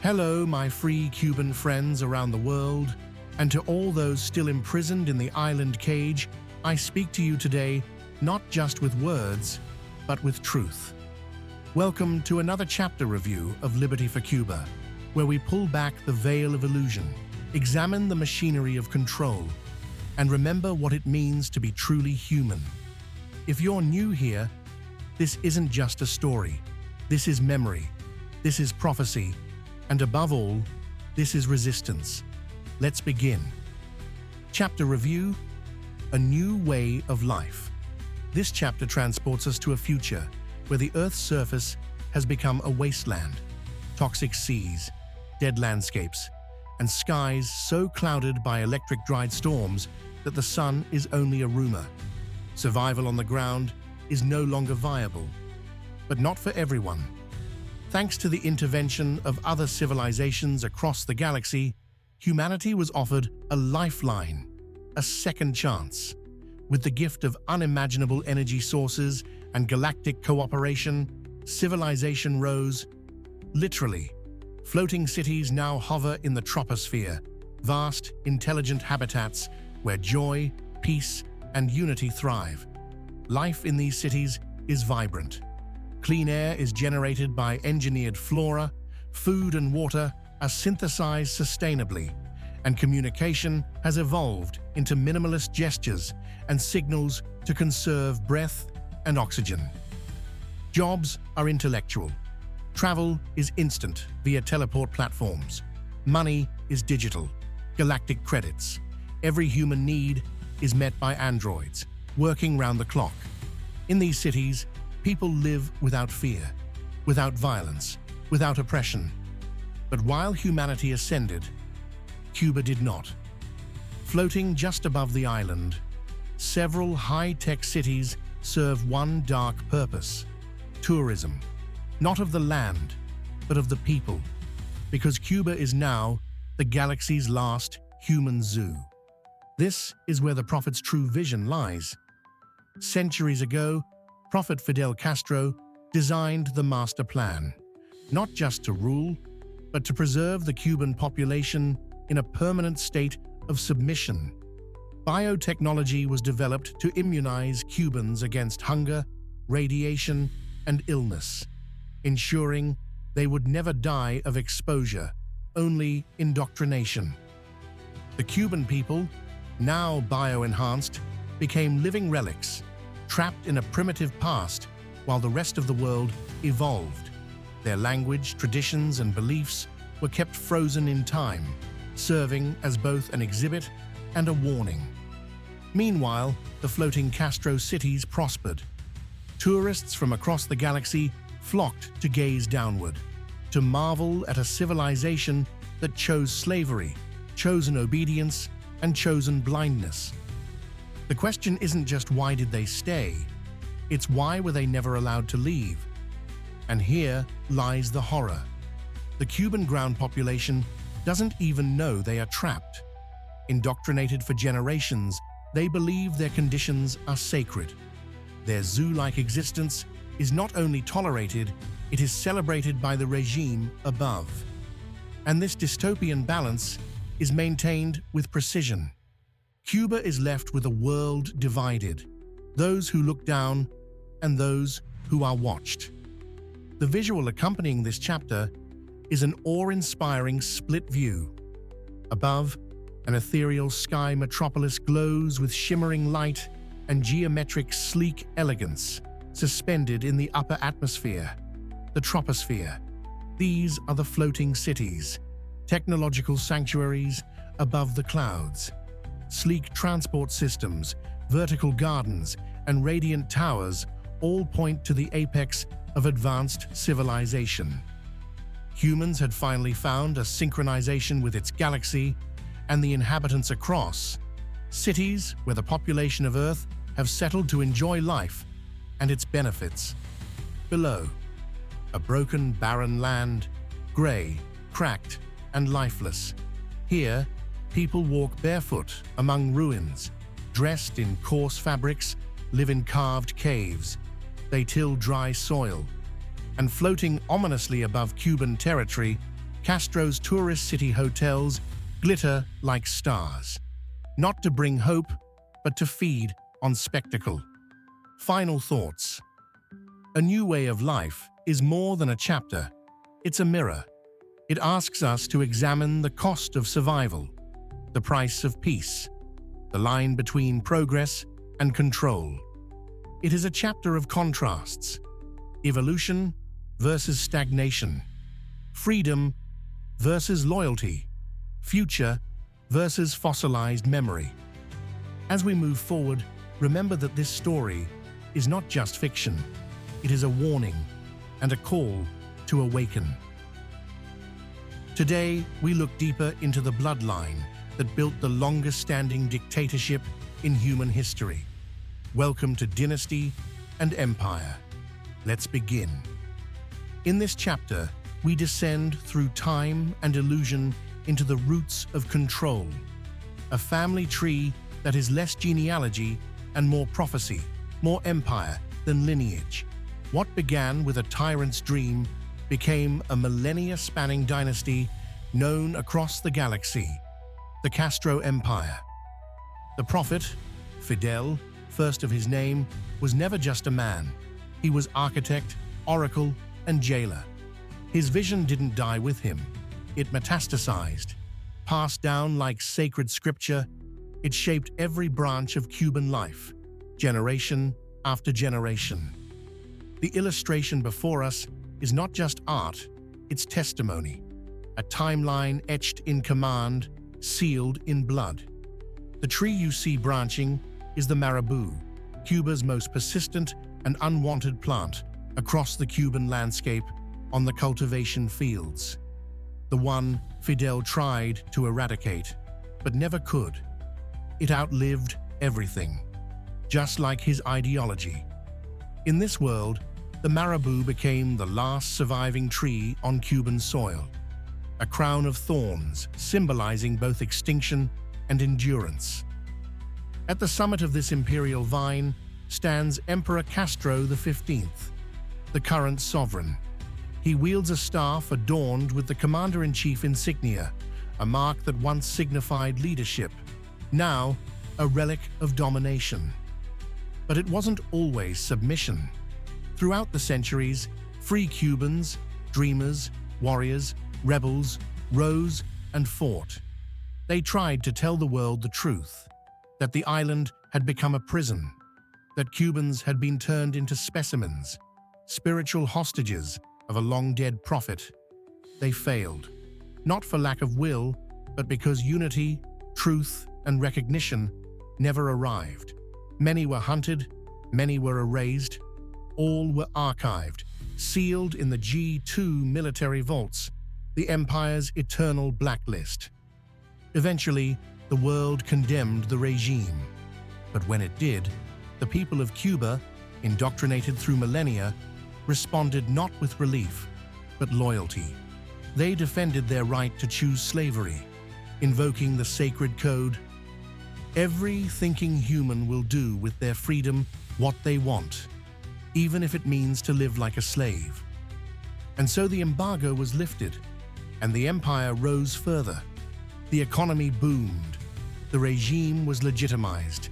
Hello, my free Cuban friends around the world, and to all those still imprisoned in the island cage, I speak to you today not just with words, but with truth. Welcome to another chapter review of Liberty for Cuba, where we pull back the veil of illusion, examine the machinery of control, and remember what it means to be truly human. If you're new here, this isn't just a story. This is memory. This is prophecy. And above all, this is resistance. Let's begin. Chapter Review: A New Way of Life. This chapter transports us to a future where the Earth's surface has become a wasteland. Toxic seas, dead landscapes, and skies so clouded by electric-dried storms that the sun is only a rumor. Survival on the ground is no longer viable, but not for everyone. Thanks to the intervention of other civilizations across the galaxy, humanity was offered a lifeline, a second chance. With the gift of unimaginable energy sources and galactic cooperation, civilization rose. Literally, floating cities now hover in the troposphere, vast, intelligent habitats where joy, peace, and unity thrive. Life in these cities is vibrant. Clean air is generated by engineered flora, food and water are synthesized sustainably, and communication has evolved into minimalist gestures and signals to conserve breath and oxygen. Jobs are intellectual. Travel is instant via teleport platforms. Money is digital, galactic credits. Every human need is met by androids, working round the clock. In these cities, people live without fear, without violence, without oppression. But while humanity ascended, Cuba did not. Floating just above the island, several high-tech cities serve one dark purpose: tourism. Not of the land, but of the people, because Cuba is now the galaxy's last human zoo. This is where the Prophet's true vision lies. Centuries ago, Prophet Fidel Castro designed the master plan, not just to rule, but to preserve the Cuban population in a permanent state of submission. Biotechnology was developed to immunize Cubans against hunger, radiation, and illness, ensuring they would never die of exposure, only indoctrination. The Cuban people, now bio-enhanced, became living relics, trapped in a primitive past while the rest of the world evolved. Their language, traditions, and beliefs were kept frozen in time, serving as both an exhibit and a warning. Meanwhile, the floating Castro cities prospered. Tourists from across the galaxy flocked to gaze downward, to marvel at a civilization that chose slavery, chosen obedience, and chosen blindness. The question isn't just why did they stay, it's why were they never allowed to leave? And here lies the horror. The Cuban ground population doesn't even know they are trapped. Indoctrinated for generations, they believe their conditions are sacred. Their zoo-like existence is not only tolerated, it is celebrated by the regime above. And this dystopian balance is maintained with precision. Cuba is left with a world divided, those who look down and those who are watched. The visual accompanying this chapter is an awe-inspiring split view. Above, an ethereal sky metropolis glows with shimmering light and geometric sleek elegance, suspended in the upper atmosphere, the troposphere. These are the floating cities, technological sanctuaries above the clouds. Sleek transport systems, vertical gardens, and radiant towers all point to the apex of advanced civilization. Humans had finally found a synchronization with its galaxy and the inhabitants across. Cities where the population of Earth have settled to enjoy life and its benefits. Below, a broken, barren land, gray, cracked, and lifeless. Here, people walk barefoot among ruins, dressed in coarse fabrics, live in carved caves. They till dry soil, and floating ominously above Cuban territory, Castro's tourist city hotels glitter like stars, not to bring hope, but to feed on spectacle. Final thoughts. A New Way of Life is more than a chapter. It's a mirror. It asks us to examine the cost of survival, the price of peace, the line between progress and control. It is a chapter of contrasts: evolution versus stagnation, freedom versus loyalty, future versus fossilized memory. As we move forward, remember that this story is not just fiction. It is a warning and a call to awaken. Today, we look deeper into the bloodline that built the longest-standing dictatorship in human history. Welcome to Dynasty and Empire. Let's begin. In this chapter, we descend through time and illusion into the roots of control, a family tree that is less genealogy and more prophecy, more empire than lineage. What began with a tyrant's dream became a millennia-spanning dynasty known across the galaxy, the Castro Empire. The prophet, Fidel, first of his name, was never just a man. He was architect, oracle, and jailer. His vision didn't die with him. It metastasized, passed down like sacred scripture. It shaped every branch of Cuban life, generation after generation. The illustration before us is not just art, it's testimony, a timeline etched in command, sealed in blood. The tree you see branching is the marabou, Cuba's most persistent and unwanted plant across the Cuban landscape on the cultivation fields. The one Fidel tried to eradicate, but never could. It outlived everything, just like his ideology. In this world, the marabou became the last surviving tree on Cuban soil, a crown of thorns symbolizing both extinction and endurance. At the summit of this imperial vine stands Emperor Castro XV, the current sovereign. He wields a staff adorned with the Commander-in-Chief insignia, a mark that once signified leadership, now a relic of domination. But it wasn't always submission. Throughout the centuries, free Cubans, dreamers, warriors, rebels, rose and fought. They tried to tell the world the truth, that the island had become a prison, that Cubans had been turned into specimens, spiritual hostages of a long-dead prophet. They failed, not for lack of will, but because unity, truth, and recognition never arrived. Many were hunted, many were erased, all were archived, sealed in the G2 military vaults, the Empire's eternal blacklist. Eventually, the world condemned the regime. But when it did, the people of Cuba, indoctrinated through millennia, responded not with relief, but loyalty. They defended their right to choose slavery, invoking the sacred code. Every thinking human will do with their freedom what they want, even if it means to live like a slave. And so the embargo was lifted, and the empire rose further. The economy boomed. The regime was legitimized.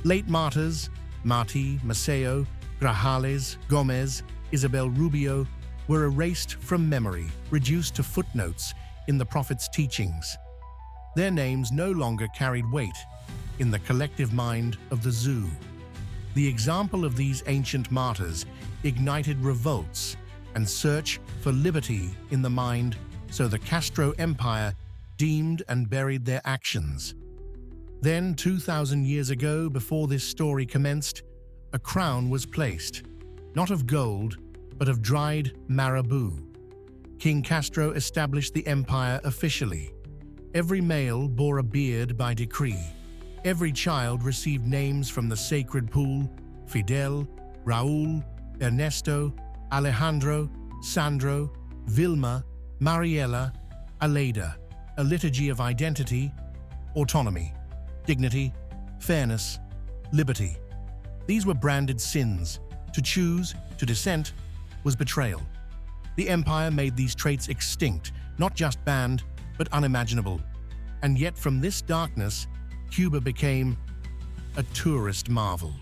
Late martyrs, Martí, Maceo, Grajales, Gomez, Isabel Rubio, were erased from memory, reduced to footnotes in the prophet's teachings. Their names no longer carried weight in the collective mind of the zoo. The example of these ancient martyrs ignited revolts and search for liberty in the mind, so the Castro Empire deemed and buried their actions. Then, 2,000 years ago, before this story commenced, a crown was placed, not of gold, but of dried marabou. King Castro established the empire officially. Every male bore a beard by decree. Every child received names from the sacred pool: Fidel, Raúl, Ernesto, Alejandro, Sandro, Vilma, Mariela, Aleida, a liturgy of identity, autonomy, dignity, fairness, liberty. These were branded sins. To choose, to dissent, was betrayal. The Empire made these traits extinct, not just banned, but unimaginable. And yet from this darkness, Cuba became a tourist marvel.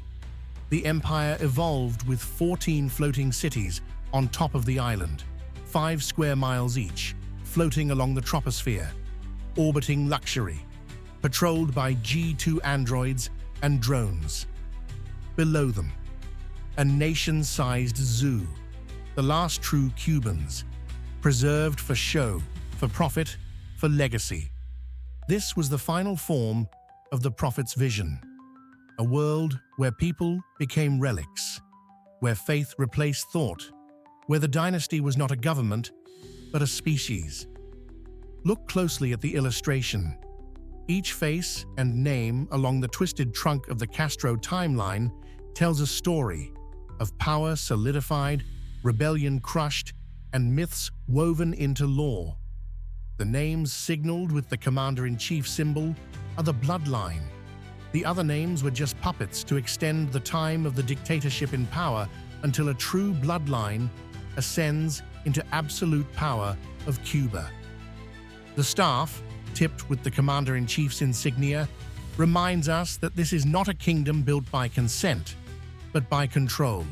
The Empire evolved with 14 floating cities on top of the island, 5 square miles each, floating along the troposphere, orbiting luxury, patrolled by G2 androids and drones. Below them, a nation-sized zoo, the last true Cubans, preserved for show, for profit, for legacy. This was the final form of the Prophet's vision, a world where people became relics, where faith replaced thought, where the dynasty was not a government, but a species. Look closely at the illustration. Each face and name along the twisted trunk of the Castro timeline tells a story of power solidified, rebellion crushed, and myths woven into law. The names signaled with the Commander-in-Chief symbol are the bloodline. The other names were just puppets to extend the time of the dictatorship in power until a true bloodline ascends into absolute power of Cuba. The staff, tipped with the Commander-in-Chief's insignia, reminds us that this is not a kingdom built by consent, but by control.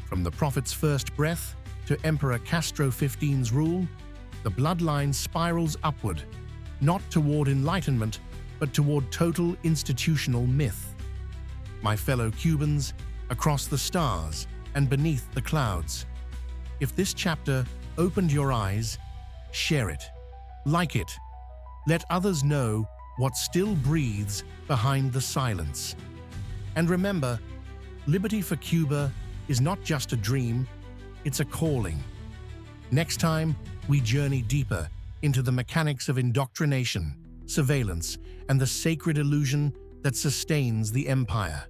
From the Prophet's first breath to Emperor Castro 15's rule, the bloodline spirals upward, not toward enlightenment, but toward total institutional myth. My fellow Cubans, across the stars and beneath the clouds, if this chapter opened your eyes, share it, like it. Let others know what still breathes behind the silence. And remember, liberty for Cuba is not just a dream, it's a calling. Next time, we journey deeper into the mechanics of indoctrination, surveillance, and the sacred illusion that sustains the empire.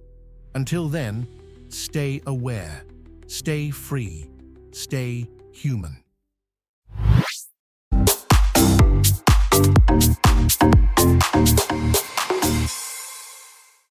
Until then, stay aware, stay free, stay human.